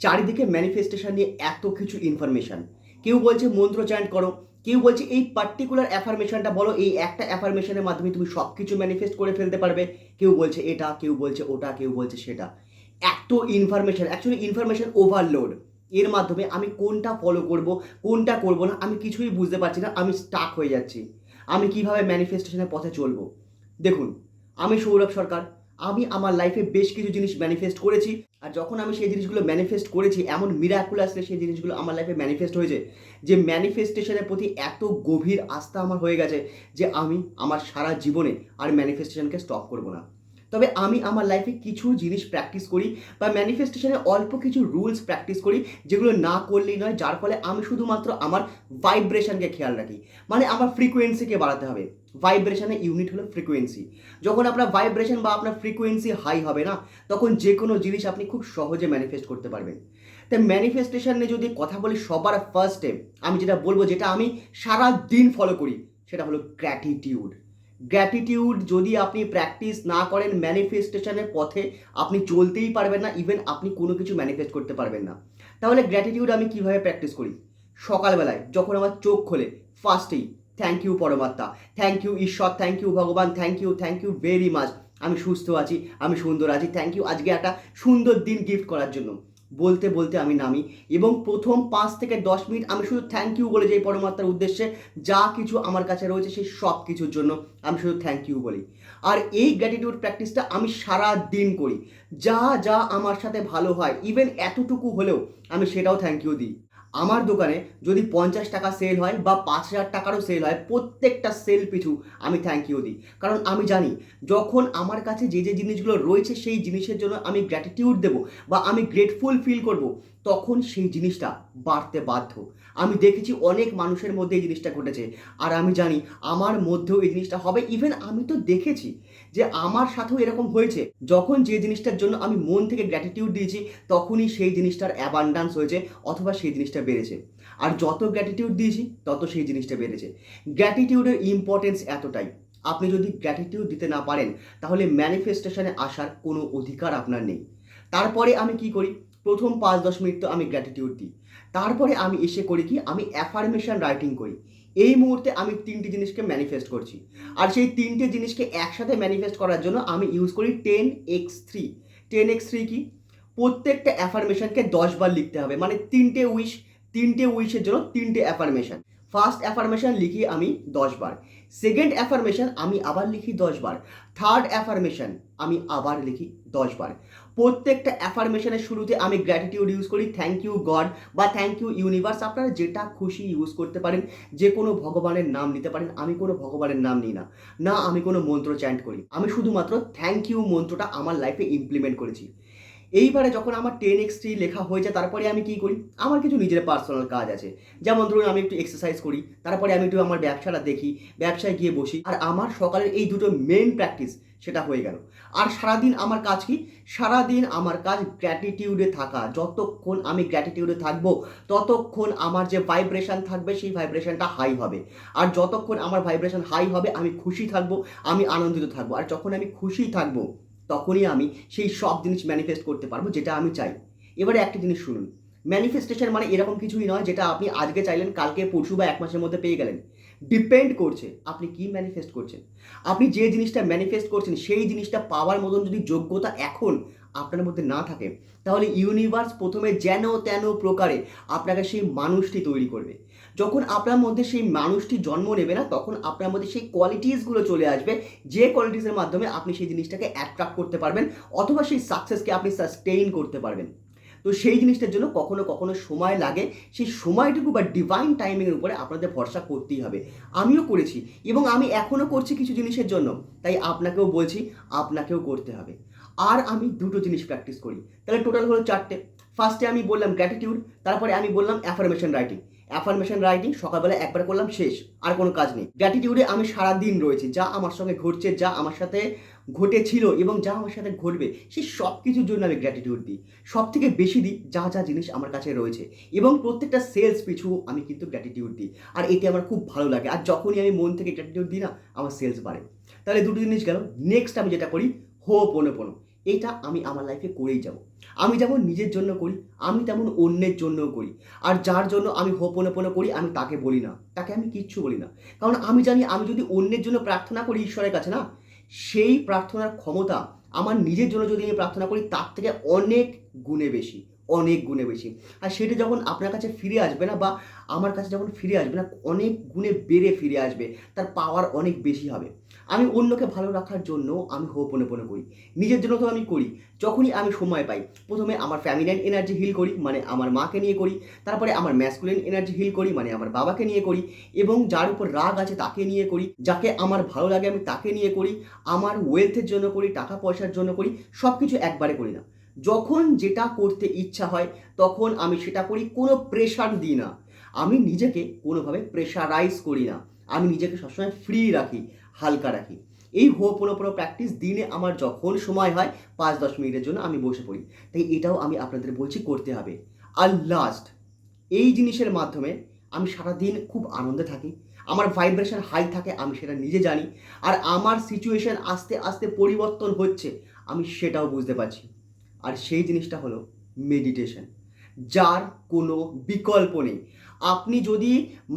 চারিদিকে ম্যানিফেস্টেশন নিয়ে এত কিছু ইনফরমেশন। কেউ বলছে মন্ত্র চ্যান্ট করো, কেউ বলছে এই পার্টিকুলার অ্যাফার্মেশনটা বলো, এই একটা অ্যাফার্মেশনের মাধ্যমে তুমি সব কিছু ম্যানিফেস্ট করে ফেলতে পারবে। কেউ বলছে এটা, কেউ বলছে ওটা, কেউ বলছে সেটা। এত ইনফরমেশন, অ্যাকচুয়ালি ইনফরমেশন ওভারলোড। এর মাধ্যমে আমি কোনটা ফলো করব, কোনটা করব না, আমি কিছুই বুঝতে পারছি না। আমি স্টাক হয়ে যাচ্ছি। আমি কিভাবে ম্যানিফেস্টেশনের পথে চলবো? দেখুন, আমি সৌরভ সরকার। আমি আমার লাইফে বেশ কিছু জিনিস ম্যানিফেস্ট করেছি। আর যখন আমি সেই জিনিসগুলো ম্যানিফেস্ট করেছি, এমন মিরাকুলাসলি সেই জিনিসগুলো আমার লাইফে ম্যানিফেস্ট হয়েছে যে ম্যানিফেস্টেশনের প্রতি এত গভীর আস্থা আমার হয়ে গেছে যে আমি আমার সারা জীবনে আর ম্যানিফেস্টেশনকে স্টপ করব না। তবে আমি আমার লাইফে কিছু জিনিস প্র্যাকটিস করি বা ম্যানিফেস্টেশনে অল্প কিছু রুলস প্র্যাকটিস করি, যেগুলো না করলেই নয়, যার ফলে আমি শুধুমাত্র আমার ভাইব্রেশনকে খেয়াল রাখি। মানে আমার ফ্রিকোয়েন্সিকে বাড়াতে হবে। ভাইব্রেশনের ইউনিট হলো ফ্রিকোয়েন্সি। যখন আপনার ভাইব্রেশন বা আপনার ফ্রিকোয়েন্সি হাই হবে না, তখন যে কোনো জিনিস আপনি খুব সহজে ম্যানিফেস্ট করতে পারবেন। তাই ম্যানিফেস্টেশন নিয়ে যদি কথা বলি, সবার ফার্স্টে আমি যেটা বলবো, যেটা আমি সারা দিন ফলো করি, সেটা হলো গ্র্যাটিটিউড। গ্র্যাটিটিউড যদি আপনি প্র্যাকটিস না করেন, ম্যানিফেস্টেশনের পথে আপনি চলতেই পারবেন না, ইভেন আপনি কোনো কিছু ম্যানিফেস্ট করতে পারবেন না। তাহলে গ্র্যাটিটিউড আমি কিভাবে প্র্যাকটিস করি? সকালবেলায় যখন আমার চোখ খোলে, ফার্স্টেই থ্যাংক ইউ পরমাত্মা, থ্যাংক ইউ ঈশ্বর, থ্যাংক ইউ ভগবান, থ্যাংক ইউ ভেরি মাচ। আমি সুস্থ আছি, আমি সুন্দর আছি, থ্যাংক ইউ আজকে একটা সুন্দর দিন গিফট করার জন্য। বলতে বলতে আমি নামি এবং প্রথম 5 থেকে 10 মিনিট আমি শুধু থ্যাংক ইউ বলে যাই পরমাত্মার উদ্দেশ্যে। যা কিছু আমার কাছে রয়েছে সেই সব কিছুর জন্য আমি শুধু থ্যাংক ইউ বলি। আর এই গ্র্যাটিটিউড প্র্যাকটিসটা আমি সারা দিন করি। যা যা আমার সাথে ভালো হয়, ইভেন এতটুকু হলেও আমি সেটাও থ্যাংক ইউ দিই। আমার দোকানে যদি 50 টাকা সেল হয় বা 5,000 টাকারও সেল হয়, প্রত্যেকটা সেল পিছু আমি থ্যাংক ইউ দিই। কারণ আমি জানি যখন আমার কাছে যে যে জিনিসগুলো রয়েছে সেই জিনিসের জন্য আমি গ্র্যাটিটিউড দেবো বা আমি গ্রেটফুল ফিল করব, তখন সেই জিনিসটা বাড়তে বাধ্য। আমি দেখেছি অনেক মানুষের মধ্যে এই জিনিসটা ঘটেছে। আর আমি জানি আমার মধ্যেও এই জিনিসটা হবে। ইভেন আমি তো দেখেছি যে আমার সাথেও এরকম হয়েছে। যখন যে জিনিসটার জন্য আমি মন থেকে গ্র্যাটিটিউড দিয়েছি, তখনই সেই জিনিসটার অ্যাবান্ডান্স হয়েছে অথবা সেই জিনিসটা বেড়েছে। আর যত গ্র্যাটিটিউড দিয়েছি তত সেই জিনিসটা বেড়েছে। গ্র্যাটিটিউডের ইম্পর্টেন্স এতটাই। আপনি যদি গ্র্যাটিটিউড দিতে না পারেন, তাহলে ম্যানিফেস্টেশনে আসার কোনো অধিকার আপনার নেই। তারপরে আমি কি করি? প্রথম 5-10 মিনিট তো আমি গ্র্যাটিটিউড দিই। তারপরে আমি এসে করি কি, আমি অ্যাফার্মেশন রাইটিং করি। এই মুহূর্তে আমি 3টে জিনিসকে ম্যানিফেস্ট করছি। আর সেই 3টে জিনিসকে একসাথে ম্যানিফেস্ট করার জন্য আমি ইউজ করি 10x3। 10x3 কি? প্রত্যেকটা অ্যাফার্মেশনকে 10 বার লিখতে হবে। মানে 3টে উইশ, 3টে উইশের জন্য 3টে অ্যাফার্মেশন। ফার্স্ট অ্যাফার্মেশন লিখি আমি 10 বার। সেকেন্ড অ্যাফার্মেশন আমি আবার লিখি 10 বার। থার্ড অ্যাফার্মেশন আমি আবার লিখি 10 বার। প্রত্যেকটা অ্যাফার্মেশনের শুরুতে আমি গ্র্যাটিটিউড ইউজ করি, থ্যাংক ইউ গড বা থ্যাংক ইউ ইউনিভার্স। আপনারা যেটা খুশি ইউজ করতে পারেন, যে কোনো ভগবানের নাম নিতে পারেন। আমি কোনো ভগবানের নাম নিই না, না আমি কোনো মন্ত্র চ্যান্ট করি। আমি শুধুমাত্র থ্যাংক ইউ মন্ত্রটা আমার লাইফে ইমপ্লিমেন্ট করেছি। এইবারে যখন আমার 10x3 লেখা হয়ে যায়, তারপরে আমি কি করি? আমার কিছু নিজের পার্সোনাল কাজ আছে। যেমন ধরুন, আমি একটু এক্সারসাইজ করি, তারপরে আমি একটু আমার ব্যবসাটা দেখি, ব্যবসায় গিয়ে বসি। আর আমার সকালের এই দুটো মেন প্র্যাকটিস সেটা হয়ে গেল। আর সারাদিন আমার কাজ কি? সারাদিন আমার কাজ গ্র্যাটিটিউডে থাকা। যতক্ষণ আমি গ্র্যাটিটিউডে থাকবো, ততক্ষণ আমার যে ভাইব্রেশন থাকবে সেই ভাইব্রেশনটা হাই হবে। আর যতক্ষণ আমার ভাইব্রেশন হাই হবে, আমি খুশি থাকবো, আমি আনন্দিত থাকবো। আর যখন আমি খুশি থাকবো, তখনই আমি সেই সব জিনিস ম্যানিফেস্ট করতে পারবো যেটা আমি চাই। এবারে একটা জিনিস শুনুন, ম্যানিফেস্টেশন মানে এরকম কিছুই নয় যেটা আপনি আজকে চাইলেন কালকে পরশু বা 1 মাসের মধ্যে পেয়ে গেলেন। ডিপেন্ড করছে আপনি কি ম্যানিফেস্ট করছেন। আপনি যে জিনিসটা ম্যানিফেস্ট করছেন সেই জিনিসটা পাওয়ার মতন যদি যোগ্যতা এখন আপনার মধ্যে না থাকে, তাহলে ইউনিভার্স প্রথমে যেন তেন প্রকারে আপনাকে সেই মানুষটি তৈরি করবে। যখন আপনার মধ্যে সেই মানুষটি জন্ম নেবে না, তখন আপনার মধ্যে সেই কোয়ালিটিসগুলো চলে আসবে, যে কোয়ালিটিসের মাধ্যমে আপনি সেই জিনিসটাকে অ্যাট্রাক্ট করতে পারবেন অথবা সেই সাকসেসকে আপনি সাস্টেইন করতে পারবেন। তো সেই জিনিসটার জন্য কখনো কখনো সময় লাগে। সেই সময়টুকু বা ডিভাইন টাইমিংয়ের উপরে আপনাদের ভরসা করতেই হবে। আমিও করেছি এবং আমি এখনও করছি কিছু জিনিসের জন্য। তাই আপনাকেও বলছি, আপনাকেও করতে হবে। আর আমি দুটো জিনিস প্র্যাকটিস করি, তাহলে টোটাল হলো 4টে। ফার্স্টে আমি বললাম গ্র্যাটিটিউড, তারপরে আমি বললাম অ্যাফার্মেশন রাইটিং। অ্যাফার্মেশন রাইটিং সকালবেলা একবার করলাম, শেষ, আর কোনো কাজ নেই। গ্র্যাটিটিউডে আমি সারাদিন রয়েছি, যা আমার সঙ্গে ঘটছে, যা আমার সাথে ঘটেছিল এবং যা আমার সাথে ঘটবে, সেই সব কিছুর জন্য আমি গ্র্যাটিটিউড দিই। সব থেকে বেশি দিই যা যা জিনিস আমার কাছে রয়েছে, এবং প্রত্যেকটা সেলস পিছু আমি কিন্তু গ্র্যাটিটিউড দিই। আর এতে আমার খুব ভালো লাগে। আর যখনই আমি মন থেকে গ্র্যাটিটিউড দিই না, আমার সেলস বাড়ে। তাহলে দুটো জিনিস গেল। নেক্সট আমি যেটা করি, হোপোনোপোনো। এইটা আমি আমার লাইফে করেই যাব। আমি যেমন নিজের জন্য করি, আমি তেমন অন্যের জন্যও করি। আর যার জন্য আমি হোপোনোপোনো করি, আমি তাকে বলি না, তাকে আমি কিচ্ছু বলি না। কারণ আমি জানি আমি যদি অন্যের জন্য প্রার্থনা করি ঈশ্বরের কাছে না, সেই প্রার্থনার ক্ষমতা আমার নিজের জন্য যদি আমি প্রার্থনা করি তার থেকে অনেক গুণে বেশি, অনেক গুণে বেশি। আর সেটা যখন আপনার কাছে ফিরে আসবে না, বা আমার কাছে যখন ফিরে আসবে না, অনেক গুণে বেড়ে ফিরে আসবে, তার পাওয়ার অনেক বেশি হবে। আমি অন্যকে ভালো রাখার জন্য আমি হোপোনোপোনো করি, নিজের জন্য তো আমি করি। যখনই আমি সময় পাই, প্রথমে আমার ফ্যামিলিয়ান এনার্জি হিল করি, মানে আমার মাকে নিয়ে করি। তারপরে আমার ম্যাসকুলিন এনার্জি হিল করি, মানে আমার বাবাকে নিয়ে করি। এবং যার উপর রাগ আছে তাকে নিয়ে করি, যাকে আমার ভালো লাগে আমি তাকে নিয়ে করি। আমার ওয়েলথের জন্য করি, টাকা পয়সার জন্য করি, সব কিছু একবারে করি না। যখন যেটা করতে ইচ্ছা হয় তখন আমি সেটা করি, কোনো প্রেশার দিই না। আমি নিজেকে কোনোভাবে প্রেশারাইজ করি না, আমি নিজেকে সবসময় ফ্রি রাখি, হালকা রাখি। এই হোপোনোপোনো প্র্যাকটিস দিনে আমার যখন সময় হয় 5-10 মিনিটের জন্য আমি বসে পড়ি। তাই এটাও আমি আপনাদের বলছি করতে হবে। আর লাস্ট, এই জিনিসের মাধ্যমে আমি সারাদিন খুব আনন্দে থাকি, আমার ভাইব্রেশন হাই থাকে, আমি সেটা নিজে জানি। আর আমার সিচুয়েশন আস্তে আস্তে পরিবর্তন হচ্ছে, আমি সেটাও বুঝতে পারছি। আর সেই জিনিসটা হলো মেডিটেশন, যার কোনো বিকল্প নেই। আপনি যদি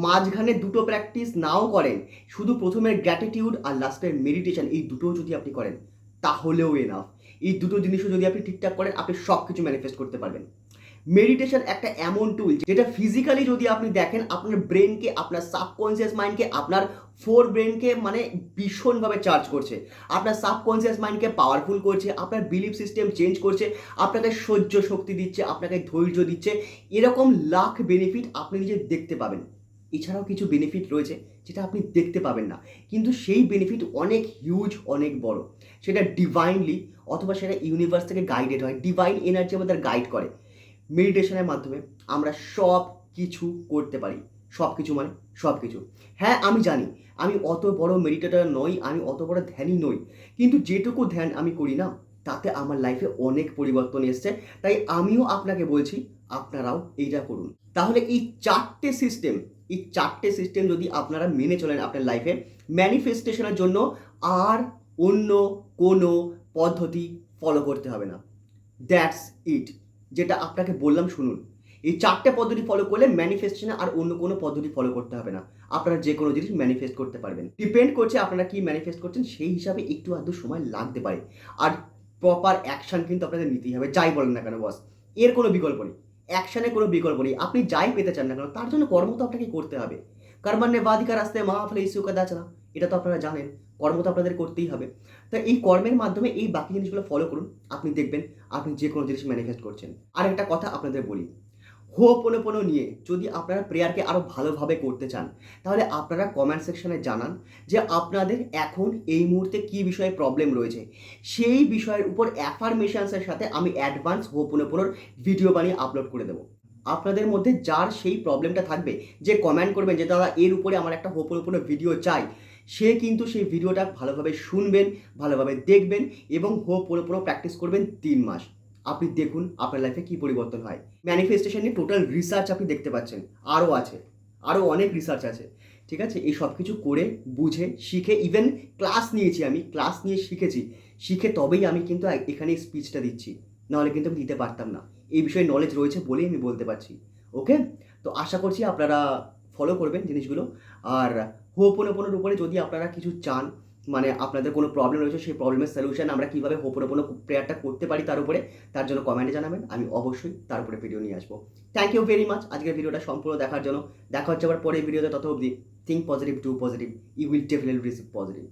মাঝখানে দুটো প্র্যাকটিস নাও করেন, শুধু প্রথমের গ্র্যাটিটিউড আর লাস্টের মেডিটেশন, এই দুটোও যদি আপনি করেন তাহলেও এনাফ। এই দুটো জিনিসও যদি আপনি ঠিকঠাক করেন, আপনি সব কিছু ম্যানিফেস্ট করতে পারবেন। মেডিটেশন একটা এমন টুল যেটা ফিজিক্যালি যদি আপনি দেখেন, আপনার ব্রেনকে, আপনার সাবকনসিয়াস মাইন্ডকে, আপনার ফোর ব্রেনকে মানে ভীষণভাবে চার্জ করছে, আপনার সাবকনসিয়াস মাইন্ডকে পাওয়ারফুল করছে, আপনার বিলিফ সিস্টেম চেঞ্জ করছে, আপনাকে সহ্য শক্তি দিচ্ছে, আপনাকে ধৈর্য দিচ্ছে। এরকম লাখ বেনিফিট আপনি নিজে দেখতে পাবেন। এছাড়াও কিছু বেনিফিট রয়েছে যেটা আপনি দেখতে পাবেন না, কিন্তু সেই বেনিফিট অনেক হিউজ, অনেক বড়। সেটা ডিভাইনলি অথবা সেটা ইউনিভার্স থেকে গাইডেড হয়, ডিভাইন এনার্জি আমাদের গাইড করে। মেডিটেশনের মাধ্যমে আমরা সব কিছু করতে পারি, সব কিছু মানে সব কিছু। হ্যাঁ আমি জানি আমি অত বড় মেডিটেটর নই, আমি অত বড় ধ্যানী নই, কিন্তু যেটুকু ধ্যান আমি করি না তাতে আমার লাইফে অনেক পরিবর্তন এসছে। তাই আমিও আপনাকে বলছি আপনারাও এইটা করুন। তাহলে এই চারটে সিস্টেম যদি আপনারা মেনে চলেন আপনার লাইফে, ম্যানিফেস্টেশনের জন্য আর অন্য কোনো পদ্ধতি ফলো করতে হবে না। দ্যাটস ইট, যেটা আপনাকে বললাম শুনুন। এই চারটে পদ্ধতি ফলো করলে ম্যানিফেস্টেশনে আর অন্য কোনো পদ্ধতি ফলো করতে হবে না, আপনারা যে কোনো জিনিস ম্যানিফেস্ট করতে পারবেন। ডিপেন্ড করছে আপনারা কি ম্যানিফেস্ট করছেন, সেই হিসাবে একটু আধটু সময় লাগতে পারে। আর প্রপার অ্যাকশন কিন্তু আপনাদের নিতেই হবে, যাই বলেন না কেন বস, এর কোনো বিকল্প নেই। অ্যাকশনের কোনো বিকল্প নেই। আপনি যাই পেতে চান না কেন তার জন্য কর্ম তো আপনাকে করতে হবে। কর্মণ্যেবাধিকার আসতে মহাফলে ইস্যু কদাচনা, এটা তো আপনারা জানেন। কর্ম তো আপনাদের করতেই হবে। তো এই কর্মের মাধ্যমে এই বাকি জিনিসগুলো ফলো করুন, আপনি দেখবেন আপনি যে কোনো জিনিস ম্যানিফেস্ট করছেন। আর একটা কথা আপনাদের বলি, হোপোনোপোনো নিয়ে যদি আপনারা প্রেয়ারকে আরও ভালোভাবে করতে চান, তাহলে আপনারা কমেন্ট সেকশনে জানান যে আপনাদের এখন এই মুহূর্তে কী বিষয়ে প্রবলেম রয়েছে। সেই বিষয়ের উপর অ্যাফার্মেশনসের সাথে আমি অ্যাডভান্স হোপোনোপোনোর ভিডিও বানিয়ে আপলোড করে দেবো। আপনাদের মধ্যে যার সেই প্রবলেমটা থাকবে, যে কমেন্ট করবেন যে দাদা এর উপরে আমার একটা হোপোনোপোনো ভিডিও চাই, সে কিন্তু সেই ভিডিওটা ভালোভাবে শুনবেন, ভালোভাবে দেখবেন এবং হোপোনোপোনো প্র্যাকটিস করবেন 3 মাস। আপনি দেখুন আপনার লাইফে কী পরিবর্তন হয়। ম্যানিফেস্টেশন নিয়ে টোটাল রিসার্চ আপনি দেখতে পাচ্ছেন, আরও আছে, আরও অনেক রিসার্চ আছে। ঠিক আছে, এই সব কিছু করে বুঝে শিখে, ইভেন ক্লাস নিয়েছি, আমি ক্লাস নিয়ে শিখেছি, শিখে তবেই আমি কিন্তু এখানে স্পিচটা দিচ্ছি, নাহলে কিন্তু আমি দিতে পারতাম না। এই বিষয়ে নলেজ রয়েছে বলেই আমি বলতে পারছি। ওকে, তো আশা করছি আপনারা ফলো করবেন জিনিসগুলো। আর হোপোনোপোনোর উপরে যদি আপনারা কিছু চান, মানে আপনাদের কোনো প্রবলেম রয়েছে, সেই প্রবলেমের সলিউশন আমরা কীভাবে হোপোনোপোনো প্রেয়ারটা করতে পারি তার উপরে, তার জন্য কমেন্টে জানাবেন, আমি অবশ্যই তার উপরে ভিডিও নিয়ে আসবো। থ্যাংক ইউ ভেরি মাচ আজকের ভিডিওটা সম্পূর্ণ দেখার জন্য। দেখা হচ্ছে আবার পরের ভিডিওতে, তত অবধি think positive, do positive, you will definitely receive positive.